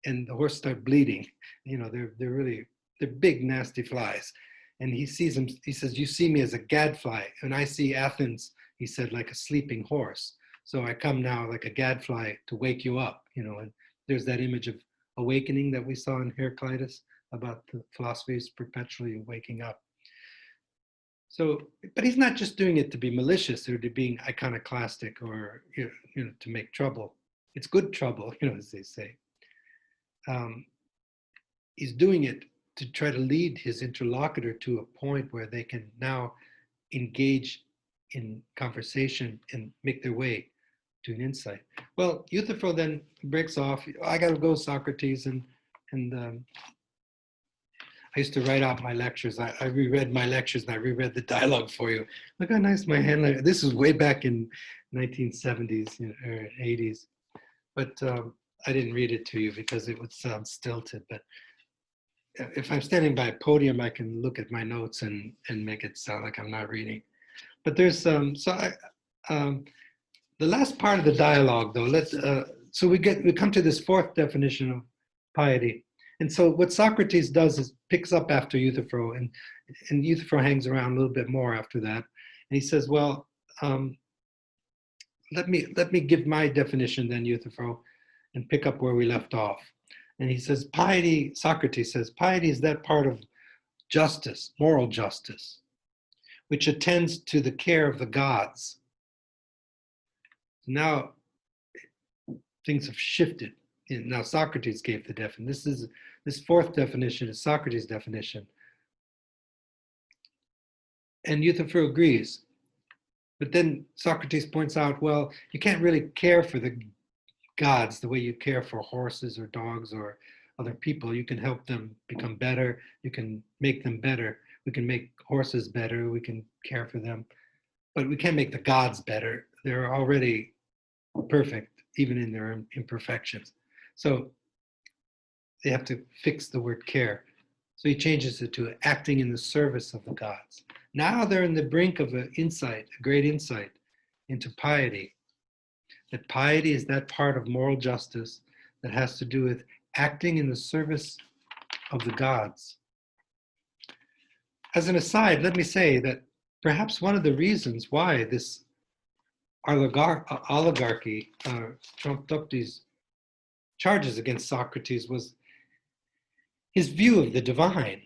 and the horse start bleeding. They're big, nasty flies. And he sees them, he says, you see me as a gadfly, and I see Athens, he said, like a sleeping horse. So I come now like a gadfly to wake you up, and there's that image of awakening that we saw in Heraclitus about the philosophy is perpetually waking up. So, but he's not just doing it to be malicious or to being iconoclastic or, to make trouble. It's good trouble, as they say. He's doing it to try to lead his interlocutor to a point where they can now engage in conversation and make their way to an insight. Well, Euthyphro then breaks off. I got to go, Socrates, and I used to write out my lectures. I reread my lectures and I reread the dialogue for you. Look how nice my handwriting. This is way back in 1970s or 80s, but I didn't read it to you because it would sound stilted. But if I'm standing by a podium, I can look at my notes and make it sound like I'm not reading. But there's the last part of the dialogue, though. So we come to this fourth definition of piety. And so what Socrates does is picks up after Euthyphro, and Euthyphro hangs around a little bit more after that. And he says, well, let me give my definition then, Euthyphro, and pick up where we left off. And he says, piety, Socrates says, piety is that part of justice, moral justice, which attends to the care of the gods. Now, things have shifted. Now, Socrates gave the definition. This fourth definition is Socrates' definition. And Euthyphro agrees. But then Socrates points out, well, you can't really care for the gods the way you care for horses or dogs or other people. You can help them become better. You can make them better. We can make horses better. We can care for them. But we can't make the gods better. They're already perfect, even in their imperfections. So they have to fix the word care. So he changes it to acting in the service of the gods. Now they're in the brink of an insight, a great insight into piety. That piety is that part of moral justice that has to do with acting in the service of the gods. As an aside, let me say that perhaps one of the reasons why this oligarchy trumped up these charges against Socrates was his view of the divine.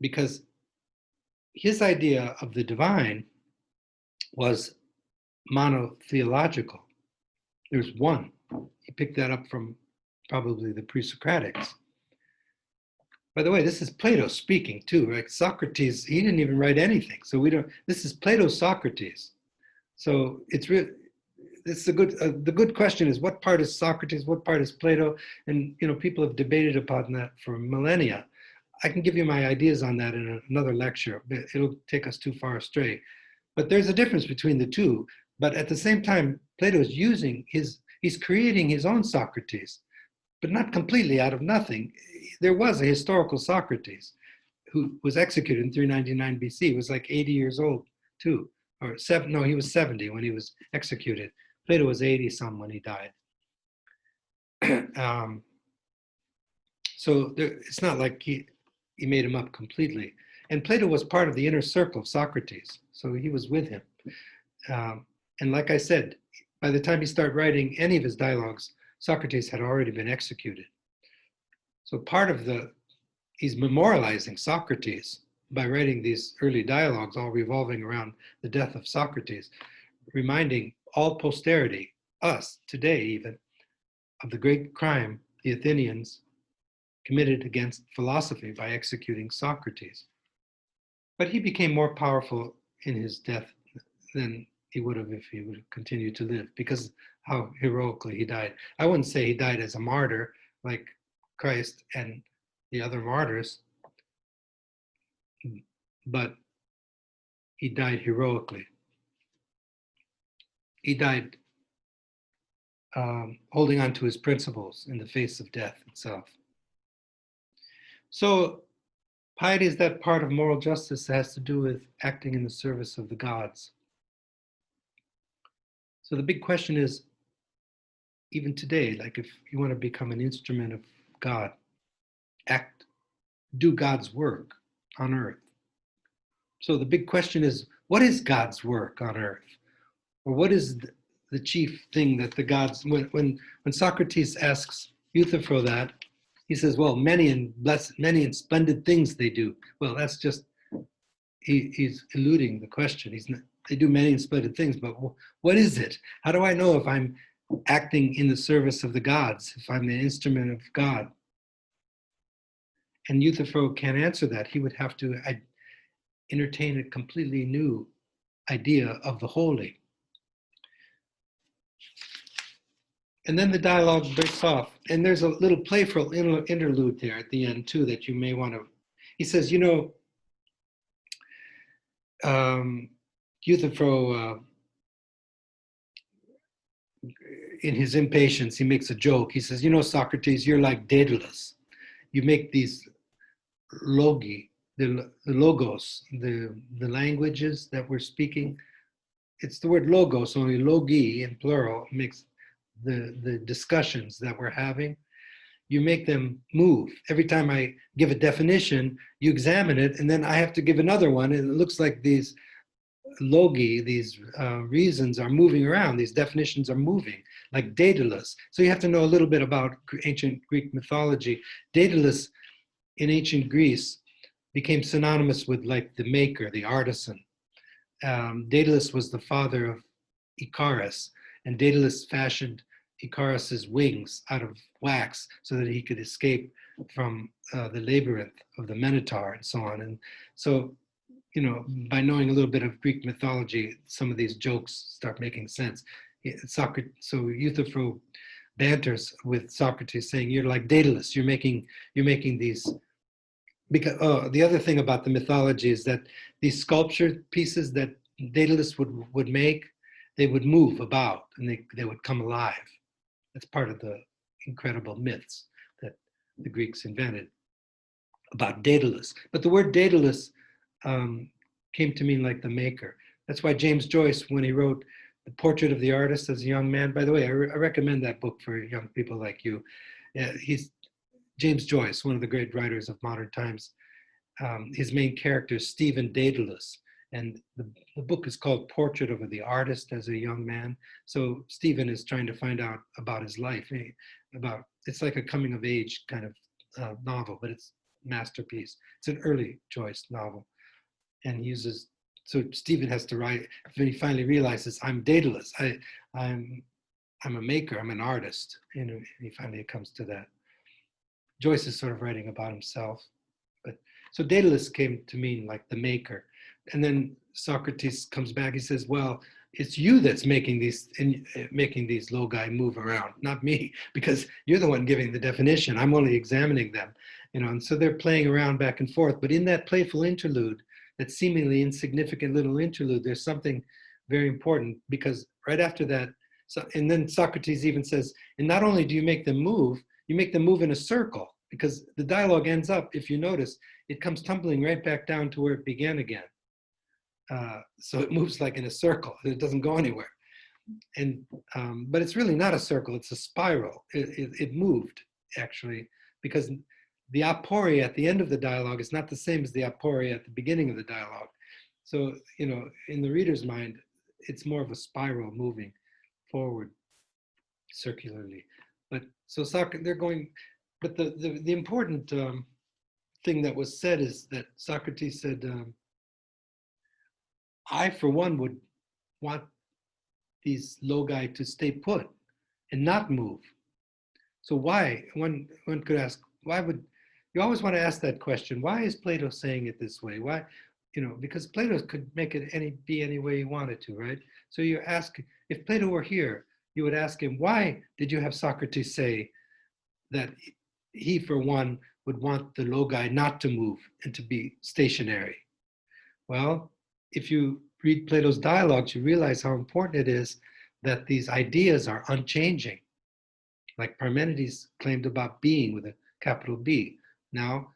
Because his idea of the divine was monotheological. There's one. He picked that up from probably the pre-Socratics. By the way, this is Plato speaking too, right? Socrates, he didn't even write anything. So this is Plato's Socrates. So the good question is, what part is Socrates, what part is Plato? And people have debated upon that for millennia. I can give you my ideas on that in another lecture, but it'll take us too far astray. But there's a difference between the two. But at the same time, Plato is he's creating his own Socrates, but not completely out of nothing. There was a historical Socrates who was executed in 399 BC. He was like 80 years old too, he was 70 when he was executed. Plato was 80-some when he died. So it's not like he made him up completely. And Plato was part of the inner circle of Socrates, so he was with him. And like I said, by the time he started writing any of his dialogues, Socrates had already been executed. So he's memorializing Socrates by writing these early dialogues, all revolving around the death of Socrates, reminding all posterity, us today even, of the great crime the Athenians committed against philosophy by executing Socrates. But he became more powerful in his death than he would have if he would have continued to live, because how heroically he died. I wouldn't say he died as a martyr like Christ and the other martyrs, but he died heroically. He died holding on to his principles in the face of death itself. So piety is that part of moral justice that has to do with acting in the service of the gods. So the big question is, even today, like if you want to become an instrument of God, do God's work on earth. So the big question is, what is God's work on earth? Or what is the chief thing that the gods, when Socrates asks Euthyphro that, he says, well, many and splendid things they do. Well, that's just, he's eluding the question. They do many and splendid things, but what is it? How do I know if I'm acting in the service of the gods, if I'm the instrument of God? And Euthyphro can't answer that. He would have to entertain a completely new idea of the holy. And then the dialogue breaks off. And there's a little playful interlude there at the end, too, that you may want to. He says, Euthyphro, in his impatience, he makes a joke. He says, Socrates, you're like Daedalus. You make these logi, the logos, the languages that we're speaking. It's the word logos, only logi in plural makes the discussions that we're having. You make them move. Every time I give a definition, you examine it, and then I have to give another one, and it looks like these logi, these reasons are moving around, these definitions are moving, like Daedalus. So you have to know a little bit about ancient Greek mythology. Daedalus in ancient Greece became synonymous with like the maker, the artisan. Daedalus was the father of Icarus, and Daedalus fashioned Icarus's wings out of wax so that he could escape from the labyrinth of the Minotaur and so on. And so, by knowing a little bit of Greek mythology, some of these jokes start making sense. So Euthyphro banters with Socrates, saying, "You're like Daedalus. You're making these." Because the other thing about the mythology is that these sculpture pieces that Daedalus would make, they would move about and they would come alive. That's part of the incredible myths that the Greeks invented about Daedalus. But the word Daedalus came to mean like the maker. That's why James Joyce, when he wrote The Portrait of the Artist as a Young Man, by the way, I recommend that book for young people like you. He's James Joyce, one of the great writers of modern times. His main character is Stephen Daedalus, and the book is called Portrait of the Artist as a Young Man. So Stephen is trying to find out about his life. It's like a coming of age kind of novel, but it's a masterpiece. It's an early Joyce novel, and so Stephen has to write. When he finally realizes, I'm Daedalus. I'm a maker. I'm an artist. And he finally comes to that. Joyce is sort of writing about himself. But so Daedalus came to mean like the maker. And then Socrates comes back. He says, well, it's you that's making these logi move around, not me, because you're the one giving the definition. I'm only examining them. And so they're playing around back and forth. But in that playful interlude, that seemingly insignificant little interlude, there's something very important, because right after that, and then Socrates even says, and not only do you make them move, you make them move in a circle, because the dialogue ends up, if you notice, it comes tumbling right back down to where it began again. So it moves like in a circle. It doesn't go anywhere. But it's really not a circle. It's a spiral. It moved, actually, because the aporia at the end of the dialogue is not the same as the aporia at the beginning of the dialogue. So, in the reader's mind, it's more of a spiral moving forward circularly. But so they're going, but the important thing that was said is that Socrates said, I, for one, would want these logi to stay put and not move. So why? One could ask, why would, you always want to ask that question, why is Plato saying it this way? Why, because Plato could make it be any way he wanted to, right? So you ask, if Plato were here, you would ask him, why did you have Socrates say that he, for one, would want the logi not to move and to be stationary? Well, if you read Plato's dialogues, you realize how important it is that these ideas are unchanging. Like Parmenides claimed about being with a capital B. Now,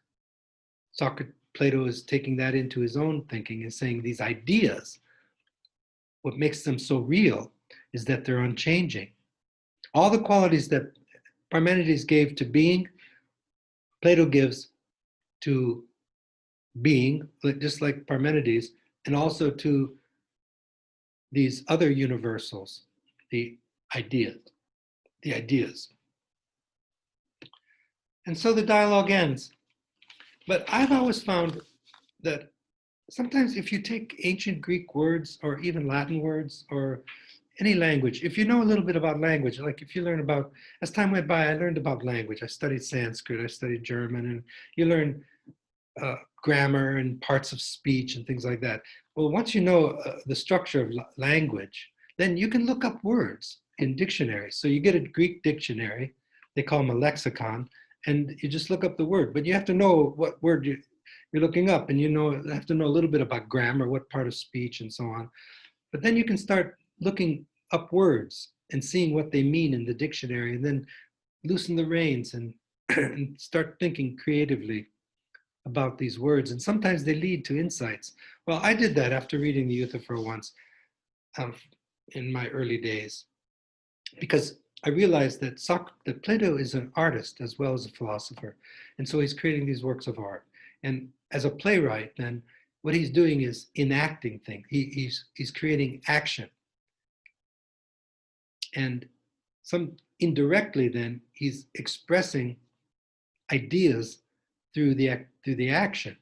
Plato is taking that into his own thinking and saying these ideas, what makes them so real is that they're unchanging. All the qualities that Parmenides gave to being, Plato gives to being, just like Parmenides, and also to these other universals, the ideas. And so the dialogue ends. But I've always found that sometimes if you take ancient Greek words or even Latin words or any language, if you know a little bit about language, like if you learn about, as time went by, I learned about language. I studied Sanskrit, I studied German, and you learn grammar and parts of speech and things like that. Well, once you know the structure of language, then you can look up words in dictionaries. So you get a Greek dictionary, they call them a lexicon, and you just look up the word. But you have to know what word you're looking up, and you have to know a little bit about grammar, what part of speech, and so on. But then you can start looking up words and seeing what they mean in the dictionary, and then loosen the reins and, and start thinking creatively about these words. And sometimes they lead to insights. Well, I did that after reading the Euthyphro once in my early days, because I realized that Plato is an artist as well as a philosopher. And so he's creating these works of art. And as a playwright, then what he's doing is enacting things. He's creating action. And indirectly then he's expressing ideas through the action.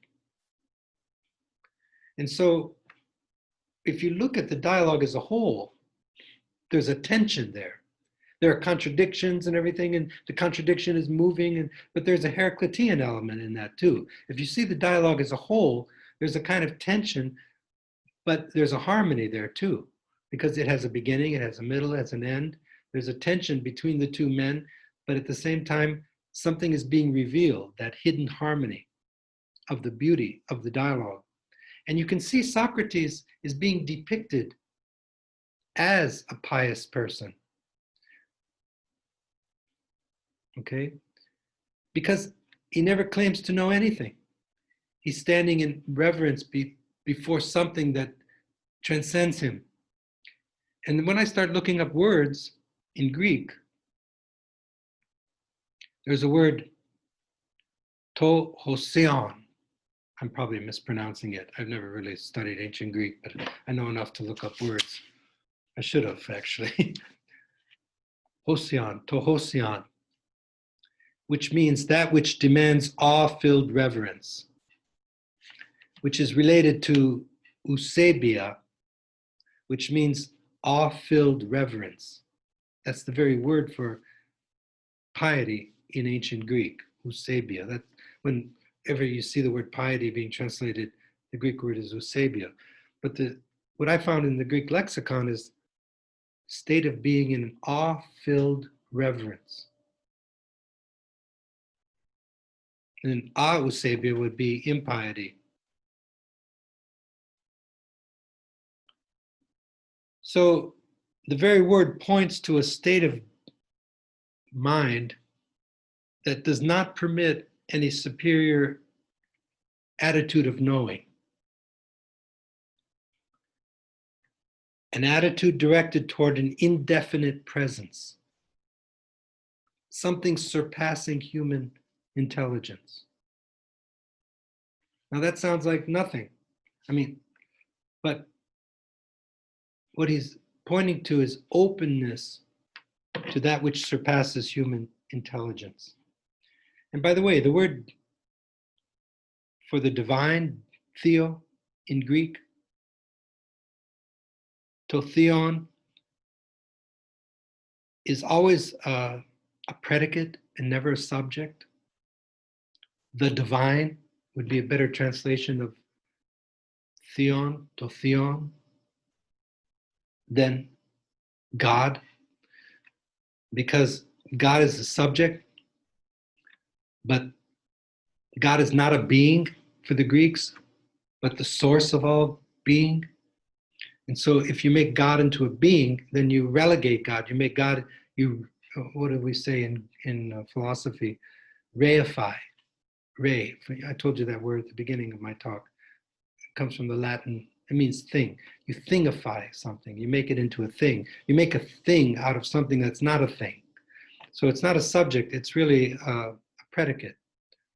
And so if you look at the dialogue as a whole, there's a tension there. There are contradictions and everything, and the contradiction is moving, but there's a Heraclitean element in that too. If you see the dialogue as a whole, there's a kind of tension, but there's a harmony there too, because it has a beginning, it has a middle, it has an end. There's a tension between the two men, but at the same time, something is being revealed, that hidden harmony of the beauty of the dialogue. And you can see Socrates is being depicted as a pious person. Okay? Because he never claims to know anything. He's standing in reverence before something that transcends him. And when I start looking up words in Greek, there's a word, to hoseon. I'm probably mispronouncing it. I've never really studied ancient Greek, but I know enough to look up words. I should have, actually. Hoseon, to hoseon, which means that which demands awe-filled reverence, which is related to eusebia, which means awe-filled reverence. That's the very word for piety in ancient Greek, eusebia. That whenever you see the word piety being translated, the Greek word is eusebia. But what I found in the Greek lexicon is state of being in an awe-filled reverence. And eusebia would be impiety. So the very word points to a state of mind that does not permit any superior attitude of knowing. An attitude directed toward an indefinite presence, something surpassing human intelligence. Now that sounds like nothing. But what he's pointing to is openness to that which surpasses human intelligence. And by the way, the word for the divine, theo, in Greek, to theon, is always a predicate and never a subject. The divine would be a better translation of theon, to theon, than God, because God is the subject, but God is not a being for the Greeks, but the source of all being. And so if you make God into a being, then you relegate God. You make God, what do we say in philosophy? Reify. Re, I told you that word at the beginning of my talk. It comes from the Latin, it means thing. You thingify something, you make it into a thing. You make a thing out of something that's not a thing. So it's not a subject, it's really a predicate.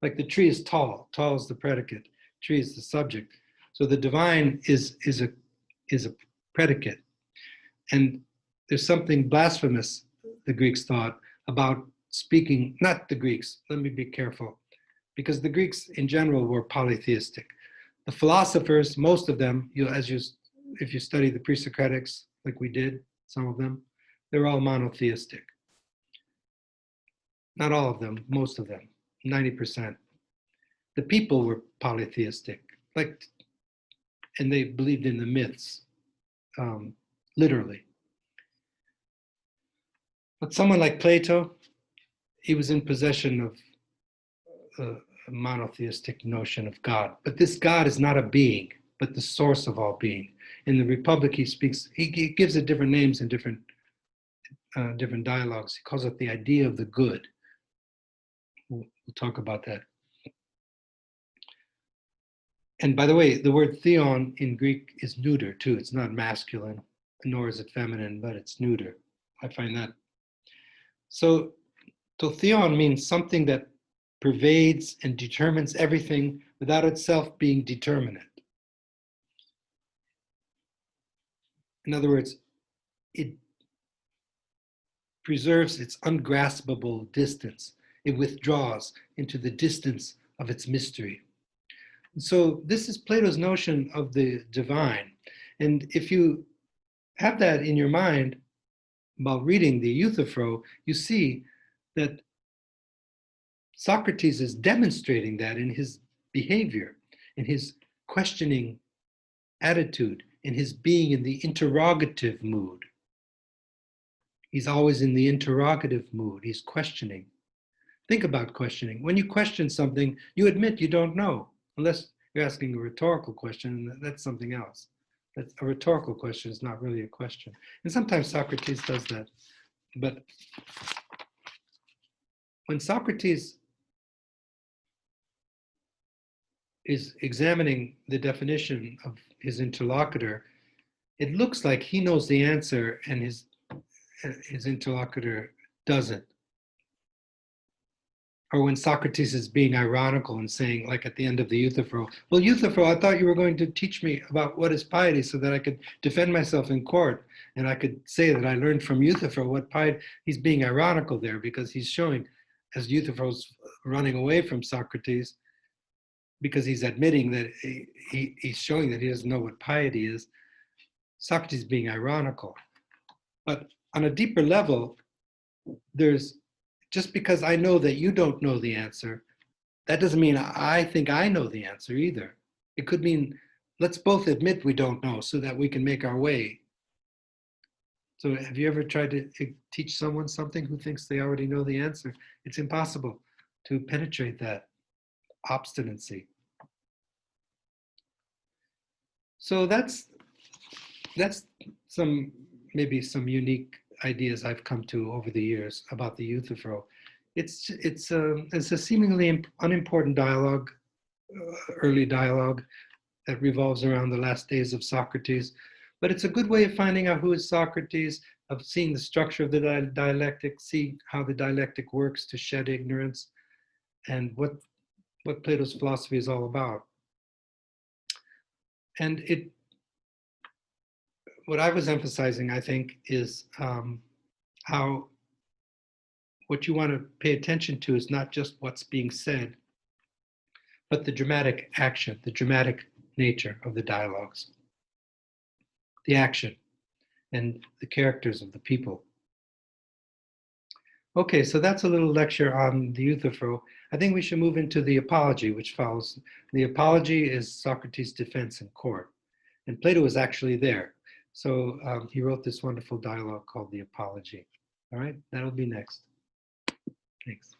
Like the tree is tall, tall is the predicate, tree is the subject. So the divine is a predicate. And there's something blasphemous, the Greeks thought, about speaking, not the Greeks, let me be careful, because the Greeks in general were polytheistic. The philosophers, most of them, if you study the pre-Socratics like we did, some of them, they're all monotheistic. Not all of them, most of them, 90%. The people were polytheistic, like, and they believed in the myths, literally. But someone like Plato, he was in possession of a monotheistic notion of God. But this God is not a being, but the source of all being. In the Republic, he gives it different names in different dialogues. He calls it the idea of the good. We'll talk about that. And by the way, the word theon in Greek is neuter too. It's not masculine, nor is it feminine, but it's neuter. I find that. So theon means something that pervades and determines everything without itself being determinate. In other words, it preserves its ungraspable distance. It withdraws into the distance of its mystery. So this is Plato's notion of the divine. And if you have that in your mind while reading the Euthyphro, you see that Socrates is demonstrating that in his behavior, in his questioning attitude, in his being in the interrogative mood. He's always in the interrogative mood. He's questioning. Think about questioning. When you question something, you admit you don't know, unless you're asking a rhetorical question, and that's something else. That's a rhetorical question is not really a question. And sometimes Socrates does that. But when Socrates is examining the definition of his interlocutor, it looks like he knows the answer and his interlocutor doesn't. Or when Socrates is being ironical and saying, like at the end of the Euthyphro, well, Euthyphro, I thought you were going to teach me about what is piety so that I could defend myself in court and I could say that I learned from Euthyphro what piety. He's being ironical there because he's showing, as Euthyphro's running away from Socrates, because he's admitting that he's showing that he doesn't know what piety is, Socrates being ironical. But on a deeper level, there's, just because I know that you don't know the answer, that doesn't mean I think I know the answer either. It could mean, let's both admit we don't know so that we can make our way. So have you ever tried to teach someone something who thinks they already know the answer? It's impossible to penetrate that obstinacy. So that's maybe some unique ideas I've come to over the years about the Euthyphro. It's a seemingly unimportant dialogue, early dialogue that revolves around the last days of Socrates, but it's a good way of finding out who is Socrates, of seeing the structure of the dialectic, see how the dialectic works to shed ignorance, and what Plato's philosophy is all about. And what I was emphasizing, I think, is how what you want to pay attention to is not just what's being said, but the dramatic action, the dramatic nature of the dialogues, the action, and the characters of the people. Okay, so that's a little lecture on the Euthyphro. I think we should move into the Apology, which follows. The Apology is Socrates' defense in court, and Plato was actually there. So he wrote this wonderful dialogue called the Apology. All right, that'll be next. Thanks.